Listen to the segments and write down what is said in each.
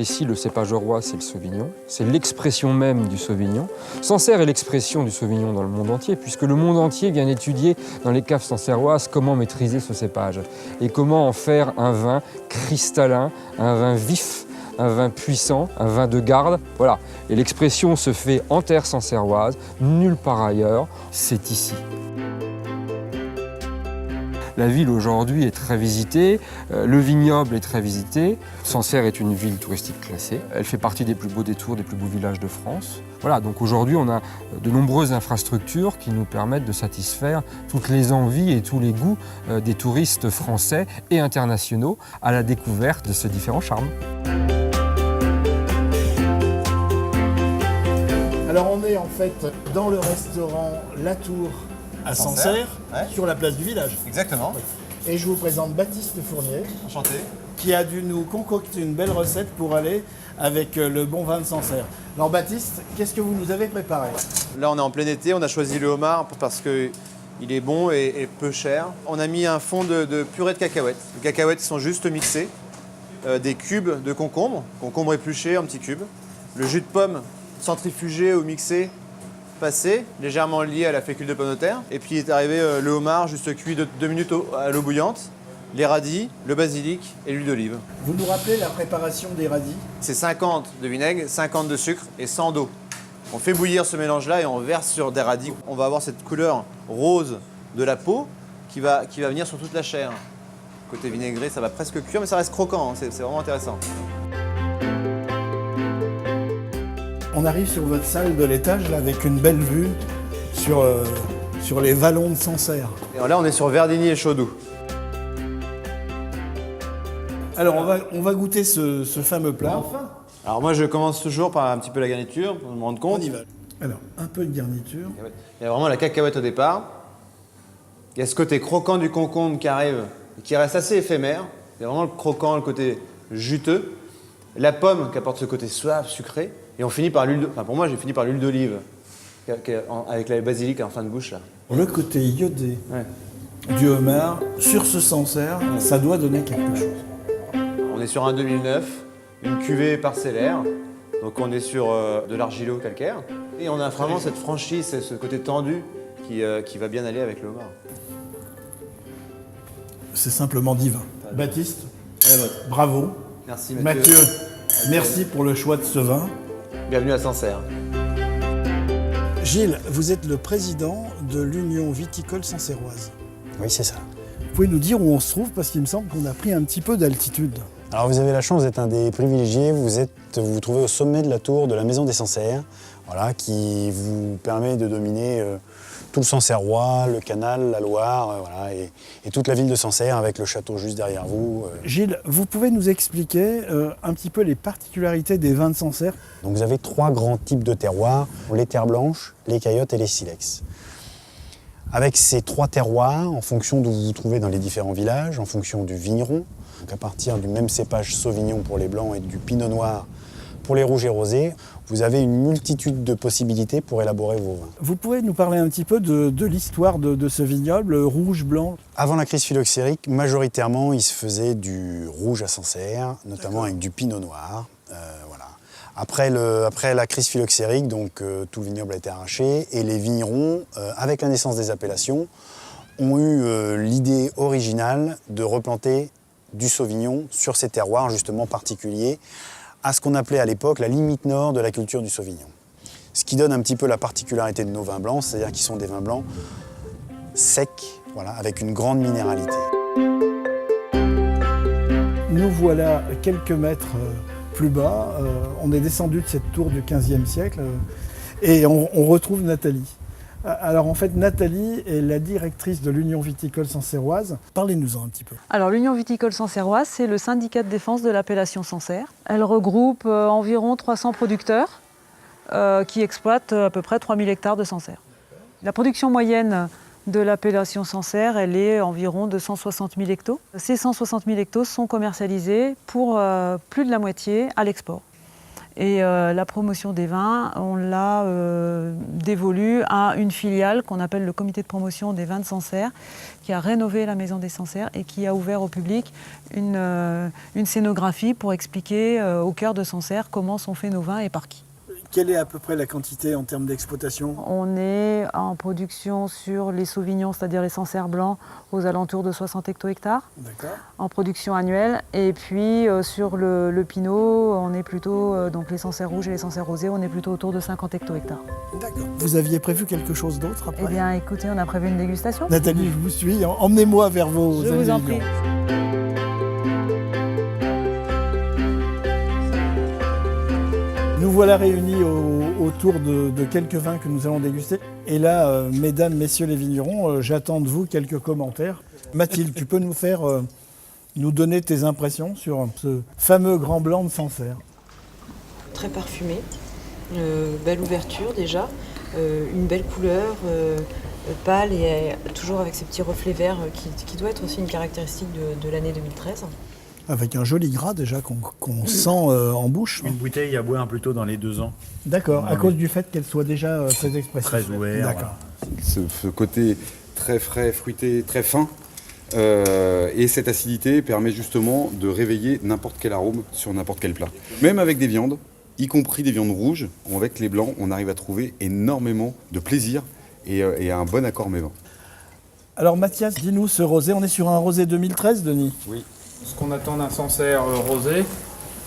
Ici, le cépage roi, c'est le Sauvignon. C'est l'expression même du Sauvignon. Sancerre est l'expression du Sauvignon dans le monde entier, puisque le monde entier vient étudier dans les caves sancerroises comment maîtriser ce cépage et comment en faire un vin cristallin, un vin vif, un vin puissant, un vin de garde. Voilà. Et l'expression se fait en terre sancerroise, nulle part ailleurs. C'est ici. La ville aujourd'hui est très visitée, le vignoble est très visité. Sancerre est une ville touristique classée. Elle fait partie des plus beaux détours, des plus beaux villages de France. Voilà, donc aujourd'hui on a de nombreuses infrastructures qui nous permettent de satisfaire toutes les envies et tous les goûts des touristes français et internationaux à la découverte de ces différents charmes. Alors on est en fait dans le restaurant La Tour à Sancerre, ouais, sur la place du village. Exactement. Et je vous présente Baptiste Fournier. Enchanté. Qui a dû nous concocter une belle recette pour aller avec le bon vin de Sancerre. Alors Baptiste, qu'est-ce que vous nous avez préparé? Là on est en plein été, on a choisi le homard parce qu'il est bon et peu cher. On a mis un fond de purée de cacahuètes. Les cacahuètes sont juste mixées, des cubes de concombre épluchés en petits cubes, le jus de pomme centrifugé ou mixé, passé, légèrement lié à la fécule de pomme de terre. Et puis est arrivé le homard, juste cuit de 2 minutes à l'eau bouillante, les radis, le basilic et l'huile d'olive. Vous nous rappelez la préparation des radis? C'est 50 de vinaigre, 50 de sucre et 100 d'eau. On fait bouillir ce mélange-là et on verse sur des radis. On va avoir cette couleur rose de la peau qui va venir sur toute la chair. Côté vinaigré, ça va presque cuire, mais ça reste croquant, hein. C'est vraiment intéressant. On arrive sur votre salle de l'étage là, avec une belle vue sur les vallons de Sancerre. Et là, on est sur Verdigny et Chaudou. Alors, on va goûter ce fameux plat. Enfin. Alors moi, je commence toujours par un petit peu la garniture, pour me rendre compte. On y va. Alors, un peu de garniture. Il y a vraiment la cacahuète au départ. Il y a ce côté croquant du concombre qui arrive, qui reste assez éphémère. Il y a vraiment le croquant, le côté juteux. La pomme qui apporte ce côté suave, sucré. Et on finit par l'huile, pour moi j'ai fini par l'huile d'olive, avec la basilic en fin de bouche là. Le côté iodé, ouais, du homard, sur ce Sancerre, ça doit donner quelque chose. On est sur un 2009, une cuvée parcellaire, donc on est sur de l'argilo-calcaire. Et on a vraiment cette franchise, ce côté tendu qui va bien aller avec le homard. C'est simplement divin. Baptiste, bravo. Merci Mathieu, merci pour le choix de ce vin. Bienvenue à Sancerre. Gilles, vous êtes le président de l'Union viticole sancerroise. Oui, c'est ça. Vous pouvez nous dire où on se trouve parce qu'il me semble qu'on a pris un petit peu d'altitude. Alors vous avez la chance d'être un des privilégiés, vous vous trouvez au sommet de la tour de la Maison des Sancerres, voilà, qui vous permet de dominer tout le Sancerrois, le canal, la Loire, voilà, et toute la ville de Sancerre avec le château juste derrière vous. Gilles, vous pouvez nous expliquer un petit peu les particularités des vins de Sancerre? Donc vous avez 3 grands types de terroirs, les terres blanches, les caillottes et les silex. Avec ces 3 terroirs, en fonction d'où vous vous trouvez dans les différents villages, en fonction du vigneron, donc à partir du même cépage Sauvignon pour les blancs et du Pinot Noir pour les rouges et rosés, vous avez une multitude de possibilités pour élaborer vos vins. Vous pouvez nous parler un petit peu de l'histoire de ce vignoble rouge-blanc? Avant la crise phylloxérique, majoritairement, il se faisait du rouge à Sancerre, notamment avec du Pinot Noir. Voilà. Après la crise phylloxérique, donc, tout le vignoble a été arraché et les vignerons, avec la naissance des appellations, ont eu l'idée originale de replanter du Sauvignon sur ces terroirs justement particuliers, à ce qu'on appelait à l'époque la limite nord de la culture du Sauvignon. Ce qui donne un petit peu la particularité de nos vins blancs, c'est-à-dire qu'ils sont des vins blancs secs, voilà, avec une grande minéralité. Nous voilà quelques mètres plus bas, on est descendu de cette tour du XVe siècle et on retrouve Nathalie. Alors en fait, Nathalie est la directrice de l'Union viticole sancerroise. Parlez-nous-en un petit peu. Alors l'Union viticole sancerroise, c'est le syndicat de défense de l'appellation Sancerre. Elle regroupe environ 300 producteurs qui exploitent à peu près 3000 hectares de Sancerre. La production moyenne de l'appellation Sancerre, elle est environ de 160 000 hectos. Ces 160 000 hectos sont commercialisés pour plus de la moitié à l'export. Et la promotion des vins, on l'a dévolue à une filiale qu'on appelle le comité de promotion des vins de Sancerre, qui a rénové la maison des Sancerres et qui a ouvert au public une scénographie pour expliquer au cœur de Sancerre comment sont faits nos vins et par qui. Quelle est à peu près la quantité en termes d'exploitation? On est en production sur les sauvignons, c'est-à-dire les Sancerres blancs, aux alentours de 60 hecto-hectares D'accord. en production annuelle. Et puis sur le pinot, on est plutôt, donc les Sancerres rouges et les Sancerres rosés, on est plutôt autour de 50 hecto-hectares. D'accord. Vous aviez prévu quelque chose d'autre après? Eh bien écoutez, on a prévu une dégustation. Nathalie, je vous suis. Emmenez-moi vers vos Je vous en prie. ingrédients. Nous voilà réunis autour de quelques vins que nous allons déguster. Et là, mesdames, messieurs les vignerons, j'attends de vous quelques commentaires. Mathilde, tu peux nous donner tes impressions sur ce fameux Grand Blanc de Sancerre? Très parfumé, belle ouverture déjà, une belle couleur, pâle et toujours avec ces petits reflets verts qui doit être aussi une caractéristique de l'année 2013. Avec un joli gras déjà qu'on sent en bouche. Une bouteille à boire plutôt dans les 2 ans. D'accord, à cause du fait qu'elle soit déjà très expressive. Très ouvert. D'accord. Ce côté très frais, fruité, très fin. Et cette acidité permet justement de réveiller n'importe quel arôme sur n'importe quel plat. Même avec des viandes, y compris des viandes rouges, avec les blancs, on arrive à trouver énormément de plaisir et un bon accord mets-vins. Alors Mathias, dis-nous ce rosé, on est sur un rosé 2013, Denis? Oui. Ce qu'on attend d'un Sancerre rosé,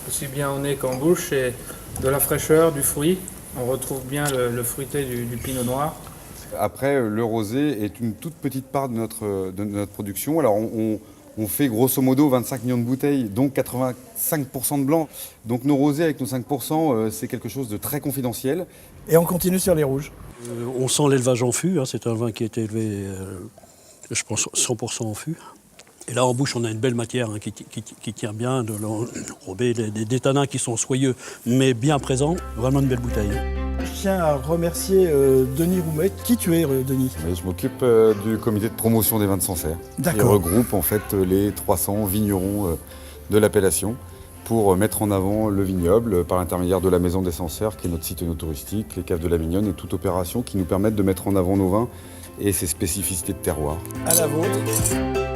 aussi bien au nez qu'en bouche, c'est de la fraîcheur, du fruit. On retrouve bien le fruité du pinot noir. Après, le rosé est une toute petite part de notre production. Alors on fait grosso modo 25 millions de bouteilles, donc 85% de blanc. Donc nos rosés avec nos 5%, c'est quelque chose de très confidentiel. Et on continue sur les rouges. On sent l'élevage en fût, hein. C'est un vin qui a été élevé, je pense, 100% en fût. Et là, en bouche, on a une belle matière, hein, qui tient bien, de l'enrobé, des tanins qui sont soyeux, mais bien présents. Vraiment une belle bouteille. Je tiens à remercier Denis Roumet. Qui tu es, Denis? Je m'occupe du comité de promotion des vins de Sancerre, qui D'accord. regroupe en fait les 300 vignerons de l'appellation pour mettre en avant le vignoble par l'intermédiaire de la Maison des Sancerres, qui est notre site touristique, les caves de la Mignonne et toute opération qui nous permettent de mettre en avant nos vins et ses spécificités de terroir. À la vôtre.